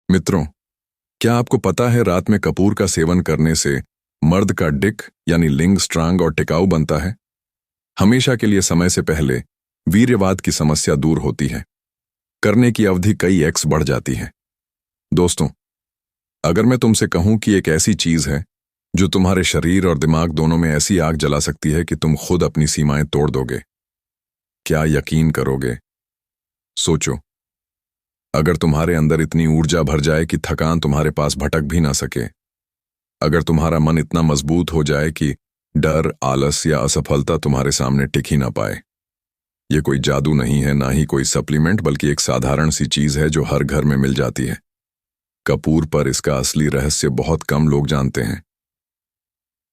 मित्रों, क्या आपको पता है रात में कपूर का सेवन करने से मर्द का डिक यानी लिंग स्ट्रांग और टिकाऊ बनता है। हमेशा के लिए समय से पहले वीर्यवाद की समस्या दूर होती है। करने की अवधि कई एक्स बढ़ जाती है। दोस्तों, अगर मैं तुमसे कहूं कि एक ऐसी चीज है जो तुम्हारे शरीर और दिमाग दोनों में ऐसी आग जला सकती है कि तुम खुद अपनी सीमाएं तोड़ दोगे, क्या यकीन करोगे? सोचो, अगर तुम्हारे अंदर इतनी ऊर्जा भर जाए कि थकान तुम्हारे पास भटक भी ना सके, अगर तुम्हारा मन इतना मजबूत हो जाए कि डर, आलस या असफलता तुम्हारे सामने टिक ही ना पाए। ये कोई जादू नहीं है, ना ही कोई सप्लीमेंट, बल्कि एक साधारण सी चीज है जो हर घर में मिल जाती है। कपूर पर इसका असली रहस्य बहुत कम लोग जानते हैं।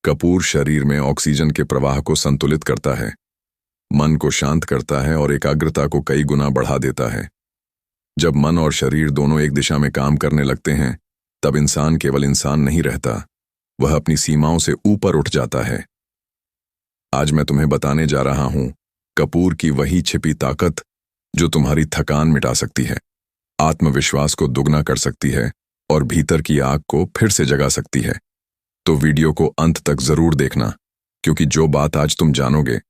कपूर शरीर में ऑक्सीजन के प्रवाह को संतुलित करता है, मन को शांत करता है और एकाग्रता को कई गुना बढ़ा देता है। जब मन और शरीर दोनों एक दिशा में काम करने लगते हैं, तब इंसान केवल इंसान नहीं रहता, वह अपनी सीमाओं से ऊपर उठ जाता है। आज मैं तुम्हें बताने जा रहा हूं कपूर की वही छिपी ताकत जो तुम्हारी थकान मिटा सकती है, आत्मविश्वास को दुगना कर सकती है और भीतर की आग को फिर से जगा सकती है। तो वीडियो को अंत तक जरूर देखना, क्योंकि जो बात आज तुम जानोगे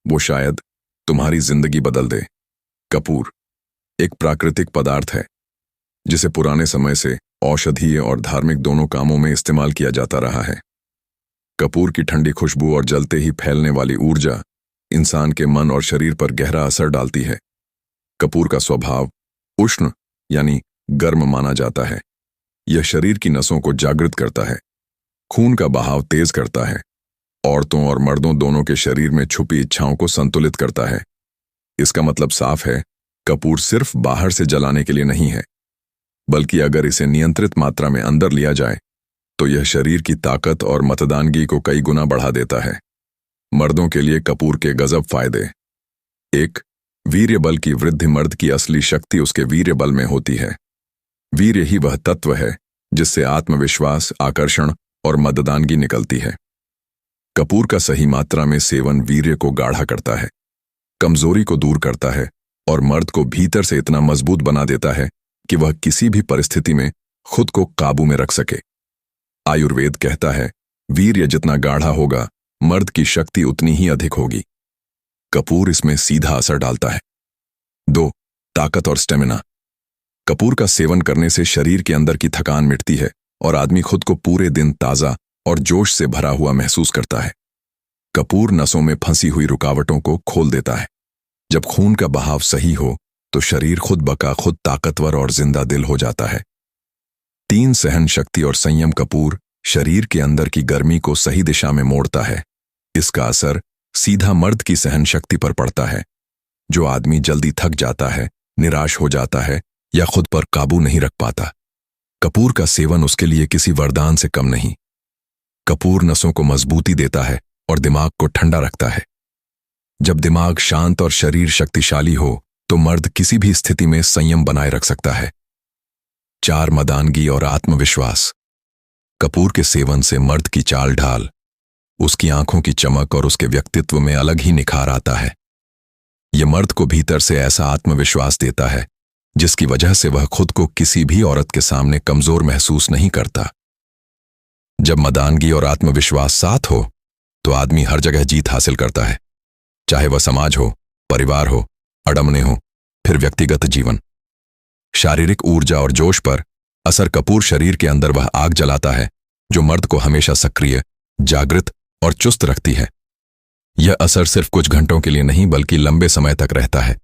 वो शायद तुम्हारी जिंदगी बदल दे। कपूर एक प्राकृतिक पदार्थ है जिसे पुराने समय से औषधीय और धार्मिक दोनों कामों में इस्तेमाल किया जाता रहा है। कपूर की ठंडी खुशबू और जलते ही फैलने वाली ऊर्जा इंसान के मन और शरीर पर गहरा असर डालती है। कपूर का स्वभाव उष्ण यानी गर्म माना जाता है। यह शरीर की नसों को जागृत करता है, खून का बहाव तेज करता है, औरतों और मर्दों दोनों के शरीर में छुपी इच्छाओं को संतुलित करता है। इसका मतलब साफ है, कपूर सिर्फ बाहर से जलाने के लिए नहीं है, बल्कि अगर इसे नियंत्रित मात्रा में अंदर लिया जाए तो यह शरीर की ताकत और मतदानगी को कई गुना बढ़ा देता है। मर्दों के लिए कपूर के गजब फायदे। 1. वीर्य बल की वृद्धि। मर्द की असली शक्ति उसके वीर्य बल में होती है। वीर्य ही वह तत्व है जिससे आत्मविश्वास, आकर्षण और मतदानगी निकलती है। कपूर का सही मात्रा में सेवन वीर्य को गाढ़ा करता है, कमजोरी को दूर करता है और मर्द को भीतर से इतना मजबूत बना देता है कि वह किसी भी परिस्थिति में खुद को काबू में रख सके। आयुर्वेद कहता है, वीर्य जितना गाढ़ा होगा, मर्द की शक्ति उतनी ही अधिक होगी। कपूर इसमें सीधा असर डालता है। 2. ताकत और स्टेमिना। कपूर का सेवन करने से शरीर के अंदर की थकान मिटती है और आदमी खुद को पूरे दिन ताजा और जोश से भरा हुआ महसूस करता है। कपूर नसों में फंसी हुई रुकावटों को खोल देता है। जब खून का बहाव सही हो तो शरीर खुद बका खुद ताकतवर और जिंदा दिल हो जाता है। 3. सहन शक्ति और संयम। कपूर शरीर के अंदर की गर्मी को सही दिशा में मोड़ता है। इसका असर सीधा मर्द की सहन शक्ति पर पड़ता है। जो आदमी जल्दी थक जाता है, निराश हो जाता है या खुद पर काबू नहीं रख पाता, कपूर का सेवन उसके लिए किसी वरदान से कम नहीं। कपूर नसों को मजबूती देता है और दिमाग को ठंडा रखता है। जब दिमाग शांत और शरीर शक्तिशाली हो तो मर्द किसी भी स्थिति में संयम बनाए रख सकता है। 4. मदानगी और आत्मविश्वास। कपूर के सेवन से मर्द की चाल ढाल, उसकी आंखों की चमक और उसके व्यक्तित्व में अलग ही निखार आता है। यह मर्द को भीतर से ऐसा आत्मविश्वास देता है जिसकी वजह से वह खुद को किसी भी औरत के सामने कमजोर महसूस नहीं करता। जब मदानगी और आत्मविश्वास साथ हो तो आदमी हर जगह जीत हासिल करता है, चाहे वह समाज हो, परिवार हो, अडमने हो, फिर व्यक्तिगत जीवन। शारीरिक ऊर्जा और जोश पर असर। कपूर शरीर के अंदर वह आग जलाता है जो मर्द को हमेशा सक्रिय, जागृत और चुस्त रखती है। यह असर सिर्फ कुछ घंटों के लिए नहीं बल्कि लंबे समय तक रहता है।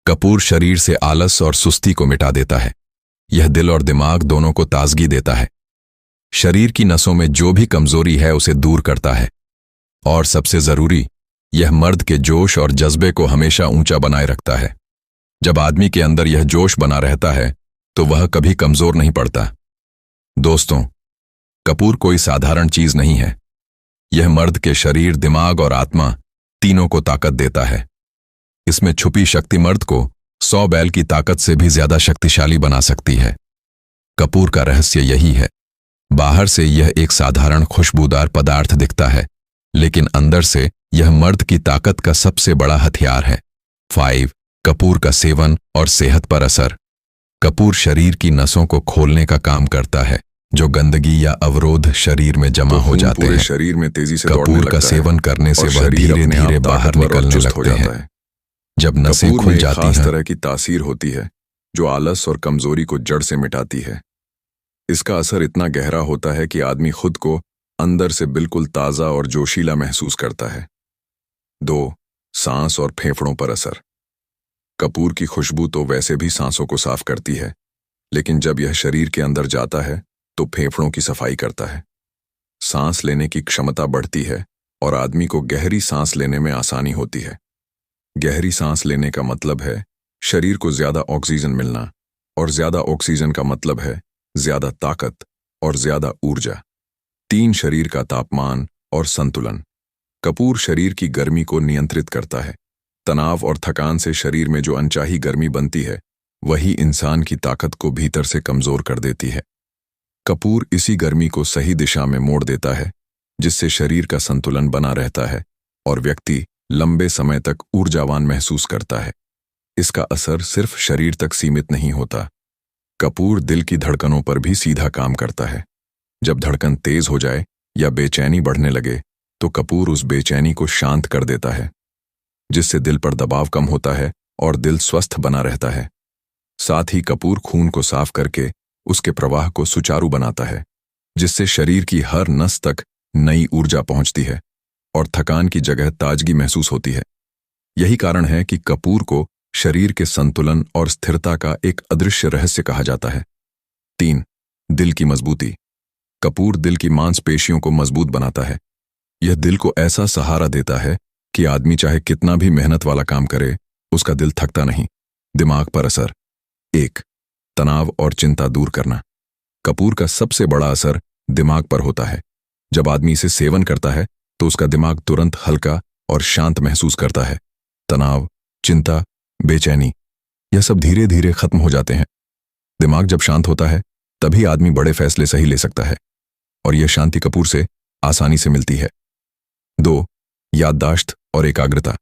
कपूर शरीर से आलस और सुस्ती को मिटा देता है। यह दिल और दिमाग दोनों को ताजगी देता है। शरीर की नसों में जो भी कमजोरी है उसे दूर करता है। और सबसे जरूरी, यह मर्द के जोश और जज्बे को हमेशा ऊंचा बनाए रखता है। जब आदमी के अंदर यह जोश बना रहता है तो वह कभी कमजोर नहीं पड़ता। दोस्तों, कपूर कोई साधारण चीज नहीं है। यह मर्द के शरीर, दिमाग और आत्मा तीनों को ताकत देता है। इसमें छुपी शक्ति मर्द को 100 बैल की ताकत से भी ज्यादा शक्तिशाली बना सकती है। कपूर का रहस्य यही है। बाहर से यह एक साधारण खुशबूदार पदार्थ दिखता है, लेकिन अंदर से यह मर्द की ताकत का सबसे बड़ा हथियार है। 5. कपूर का सेवन और सेहत पर असर। कपूर शरीर की नसों को खोलने का काम करता है, जो गंदगी या अवरोध शरीर में जमा हो जाते पूरे हैं। शरीर में तेजी से दौड़ने कपूर लगता का है सेवन करने से और वह शरीर धीरे अपने धीरे आप बाहर ताकतवर और निकलने चुस्त हो लगते जाता हैं। है। जब नसें कपूर खुल में एक जाती खास हैं तरह की तासीर होती है जो आलस और कमजोरी को जड़ से मिटाती है। इसका असर इतना गहरा होता है कि आदमी खुद को अंदर से बिल्कुल ताजा और जोशीला महसूस करता है। 2. सांस और फेफड़ों पर असर। कपूर की खुशबू तो वैसे भी सांसों को साफ करती है, लेकिन जब यह शरीर के अंदर जाता है तो फेफड़ों की सफाई करता है। सांस लेने की क्षमता बढ़ती है और आदमी को गहरी सांस लेने में आसानी होती है। गहरी सांस लेने का मतलब है शरीर को ज्यादा ऑक्सीजन मिलना, और ज्यादा ऑक्सीजन का मतलब है ज्यादा ताकत और ज्यादा ऊर्जा। 3. शरीर का तापमान और संतुलन। कपूर शरीर की गर्मी को नियंत्रित करता है। तनाव और थकान से शरीर में जो अनचाही गर्मी बनती है, वही इंसान की ताकत को भीतर से कमजोर कर देती है। कपूर इसी गर्मी को सही दिशा में मोड़ देता है, जिससे शरीर का संतुलन बना रहता है और व्यक्ति लंबे समय तक ऊर्जावान महसूस करता है। इसका असर सिर्फ शरीर तक सीमित नहीं होता। कपूर दिल की धड़कनों पर भी सीधा काम करता है। जब धड़कन तेज हो जाए या बेचैनी बढ़ने लगे तो कपूर उस बेचैनी को शांत कर देता है, जिससे दिल पर दबाव कम होता है और दिल स्वस्थ बना रहता है। साथ ही कपूर खून को साफ करके उसके प्रवाह को सुचारू बनाता है, जिससे शरीर की हर नस तक नई ऊर्जा पहुंचती है और थकान की जगह ताजगी महसूस होती है। यही कारण है कि कपूर को शरीर के संतुलन और स्थिरता का एक अदृश्य रहस्य कहा जाता है। 3. दिल की मजबूती। कपूर दिल की मांसपेशियों को मजबूत बनाता है। यह दिल को ऐसा सहारा देता है कि आदमी चाहे कितना भी मेहनत वाला काम करे, उसका दिल थकता नहीं। दिमाग पर असर। 1. तनाव और चिंता दूर करना। कपूर का सबसे बड़ा असर दिमाग पर होता है। जब आदमी इसे सेवन करता है तो उसका दिमाग तुरंत हल्का और शांत महसूस करता है। तनाव, चिंता, बेचैनी, यह सब धीरे धीरे खत्म हो जाते हैं। दिमाग जब शांत होता है तभी आदमी बड़े फैसले सही ले सकता है, और यह शांति कपूर से आसानी से मिलती है। 2. याददाश्त और एकाग्रता।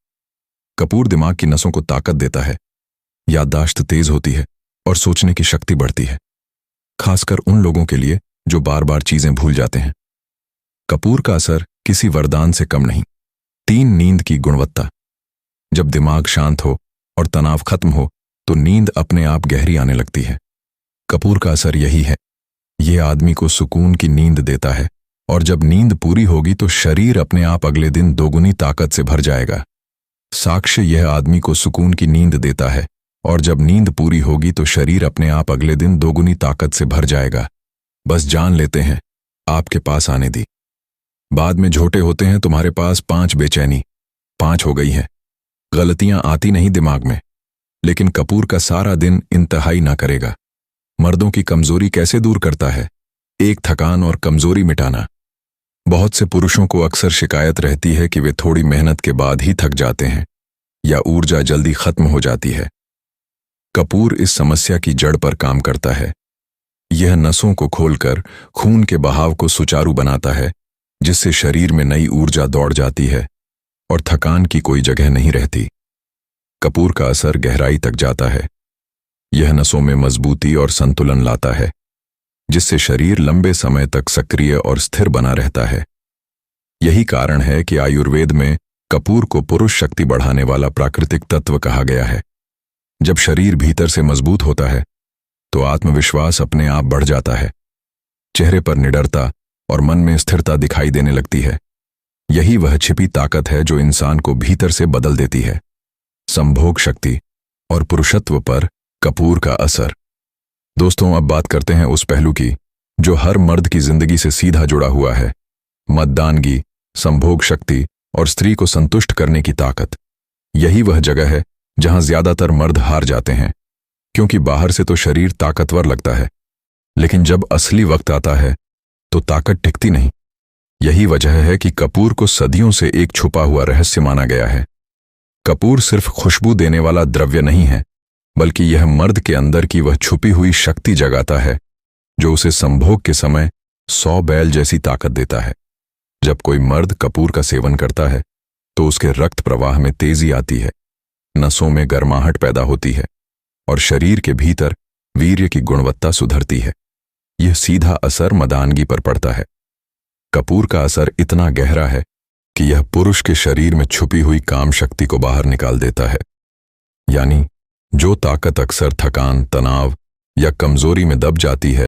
कपूर दिमाग की नसों को ताकत देता है। याददाश्त तेज होती है और सोचने की शक्ति बढ़ती है, खासकर उन लोगों के लिए जो बार बार चीजें भूल जाते हैं। कपूर का असर किसी वरदान से कम नहीं। 3. नींद की गुणवत्ता। जब दिमाग शांत हो और तनाव खत्म हो तो नींद अपने आप गहरी आने लगती है। कपूर का असर यही है। यह आदमी को सुकून की नींद देता है, और जब नींद पूरी होगी तो शरीर अपने आप अगले दिन दोगुनी ताकत से भर जाएगा। साक्ष्य यह आदमी को सुकून की नींद देता है, और जब नींद पूरी होगी तो शरीर अपने आप अगले दिन दोगुनी ताकत से भर जाएगा। बस जान लेते हैं, आपके पास आने दी। बाद में झोटे होते हैं तुम्हारे पास 5 बेचैनी, 5 हो गई है। गलतियां आती नहीं दिमाग में, लेकिन कपूर का सारा दिन इंतहाई ना करेगा। मर्दों की कमजोरी कैसे दूर करता है? 1. थकान और कमजोरी मिटाना। बहुत से पुरुषों को अक्सर शिकायत रहती है कि वे थोड़ी मेहनत के बाद ही थक जाते हैं या ऊर्जा जल्दी खत्म हो जाती है। कपूर इस समस्या की जड़ पर काम करता है। यह नसों को खोलकर खून के बहाव को सुचारू बनाता है, जिससे शरीर में नई ऊर्जा दौड़ जाती है और थकान की कोई जगह नहीं रहती। कपूर का असर गहराई तक जाता है। यह नसों में मजबूती और संतुलन लाता है, जिससे शरीर लंबे समय तक सक्रिय और स्थिर बना रहता है। यही कारण है कि आयुर्वेद में कपूर को पुरुष शक्ति बढ़ाने वाला प्राकृतिक तत्व कहा गया है। जब शरीर भीतर से मजबूत होता है तो आत्मविश्वास अपने आप बढ़ जाता है। चेहरे पर निडरता और मन में स्थिरता दिखाई देने लगती है। यही वह छिपी ताकत है जो इंसान को भीतर से बदल देती है। संभोग शक्ति और पुरुषत्व पर कपूर का असर। दोस्तों, अब बात करते हैं उस पहलू की जो हर मर्द की जिंदगी से सीधा जुड़ा हुआ है। मर्दानगी, संभोग शक्ति और स्त्री को संतुष्ट करने की ताकत। यही वह जगह है जहां ज्यादातर मर्द हार जाते हैं, क्योंकि बाहर से तो शरीर ताकतवर लगता है, लेकिन जब असली वक्त आता है तो ताकत टिकती नहीं। यही वजह है कि कपूर को सदियों से एक छुपा हुआ रहस्य माना गया है। कपूर सिर्फ खुशबू देने वाला द्रव्य नहीं है, बल्कि यह मर्द के अंदर की वह छुपी हुई शक्ति जगाता है जो उसे संभोग के समय 100 बैल जैसी ताकत देता है। जब कोई मर्द कपूर का सेवन करता है तो उसके रक्त प्रवाह में तेजी आती है, नसों में गर्माहट पैदा होती है और शरीर के भीतर वीर्य की गुणवत्ता सुधरती है। यह सीधा असर मर्दानगी पर पड़ता है। कपूर का असर इतना गहरा है कि यह पुरुष के शरीर में छुपी हुई काम शक्ति को बाहर निकाल देता है। यानी जो ताकत अक्सर थकान, तनाव या कमजोरी में दब जाती है,